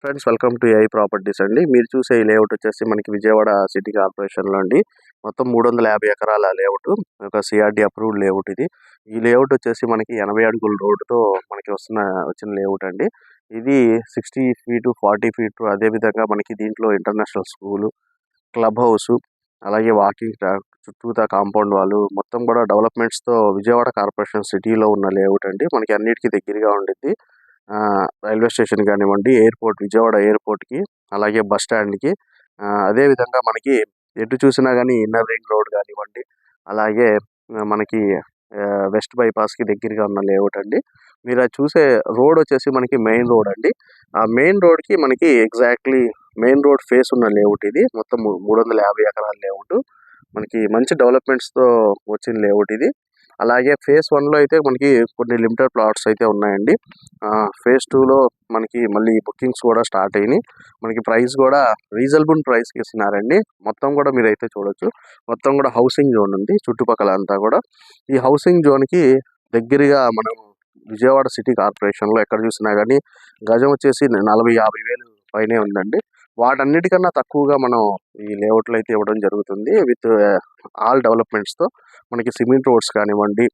Friends, welcome to AI properties అండి. మీరు చూసే ఈ లేఅవుట్ వచ్చేసి మనకి విజయవాడ సిటీ కార్పొరేషన్లో అండి. మొత్తం 350 ఎకరాల లేఅవుట్, ఒక సిఆర్డి అప్రూవ్డ్ లేఅవుట్ ఇది. ఈ లేఅవుట్ వచ్చేసి మనకి 80 అడుగుల రోడ్డుతో మనకి వచ్చిన లేఅవుట్ అండి. ఇది 60 ఫీటు 40 ఫీటు, అదేవిధంగా మనకి దీంట్లో ఇంటర్నేషనల్ స్కూలు, క్లబ్ హౌస్, అలాగే వాకింగ్ ట్రాక్, చుట్టూతా కాంపౌండ్ వాళ్ళు మొత్తం కూడా డెవలప్మెంట్స్తో విజయవాడ కార్పొరేషన్ సిటీలో ఉన్న లేఅవుట్ అండి. మనకి అన్నిటికీ దగ్గరగా ఉండిద్ది. రైల్వే స్టేషన్ కానివ్వండి, ఎయిర్పోర్ట్, విజయవాడ ఎయిర్పోర్ట్కి, అలాగే బస్ స్టాండ్కి, అదేవిధంగా మనకి ఎటు చూసినా కానీ ఇన్నర్ రింగ్ రోడ్ కానివ్వండి, అలాగే మనకి వెస్ట్ బైపాస్కి దగ్గరగా ఉన్న లేఅవుట్ అండి. మీరు అది చూసే రోడ్ వచ్చేసి మనకి మెయిన్ రోడ్ అండి. ఆ మెయిన్ రోడ్కి మనకి ఎగ్జాక్ట్లీ మెయిన్ రోడ్ ఫేస్ ఉన్న లేఅవుట్ ఇది. మొత్తం 350 ఎకరాల లేఅవుట్, మనకి మంచి డెవలప్మెంట్స్తో వచ్చిన లేఅవుట్ ఇది. అలాగే ఫేజ్ 1లో అయితే మనకి కొన్ని లిమిటెడ్ ప్లాట్స్ అయితే ఉన్నాయండి. ఫేజ్ 2లో మనకి మళ్ళీ బుకింగ్స్ కూడా స్టార్ట్ అయినాయి. మనకి ప్రైస్ కూడా రీజనబుల్ ప్రైస్కి ఇస్తున్నారండి. మొత్తం కూడా మీరైతే చూడొచ్చు. మొత్తం కూడా హౌసింగ్ జోన్ ఉంది చుట్టుపక్కల అంతా కూడా. ఈ హౌసింగ్ జోన్కి దగ్గరగా మనం విజయవాడ సిటీ కార్పొరేషన్లో ఎక్కడ చూసినా కానీ గజం వచ్చేసి 40-50 వేలు పైనే ఉందండి. వాటన్నిటికన్నా తక్కువగా మనం ఈ లేఅవుట్లు అయితే ఇవ్వడం జరుగుతుంది. విత్ ఆల్ డెవలప్మెంట్స్తో మనకి సిమెంట్ రోడ్స్ కానివ్వండి,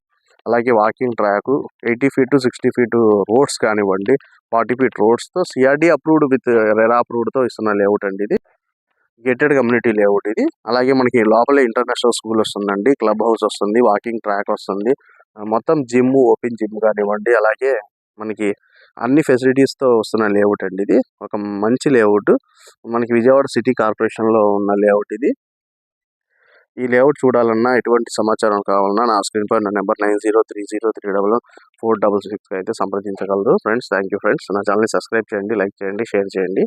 అలాగే walking track, 80 feet 60 feet roads కానివ్వండి, 40 ఫీట్ రోడ్స్తో సిఆర్డి అప్రూవ్డ్ విత్ రెరా అప్రూవ్డ్తో ఇస్తున్న లేఅవుట్ అండి ఇది. గేటెడ్ కమ్యూనిటీ లేఅవుట్ ఇది. అలాగే మనకి లోపలే ఇంటర్నేషనల్ స్కూల్ వస్తుందండి, క్లబ్ హౌస్ వస్తుంది, వాకింగ్ ట్రాక్ వస్తుంది, మొత్తం జిమ్, ఓపెన్ జిమ్ కానివ్వండి, అలాగే మనకి అన్ని ఫెసిలిటీస్తో వస్తున్న లేఅవుట్ అండి ఇది. ఒక మంచి లేఅవుట్, మనకి విజయవాడ సిటీ కార్పొరేషన్లో ఉన్న లేఅవుట్ ఇది. ఈ లేఅవుట్ చూడాలన్నా, ఎటువంటి సమాచారం కావాలన్నా నా స్క్రీన్ పై నా నెంబర్ 9030311466 అయితే సంప్రదించగలరు. Friends, thank you friends. నా ఛానల్ని సబ్స్క్రైబ్ చేయండి, లైక్ చేయండి, షేర్ చేయండి.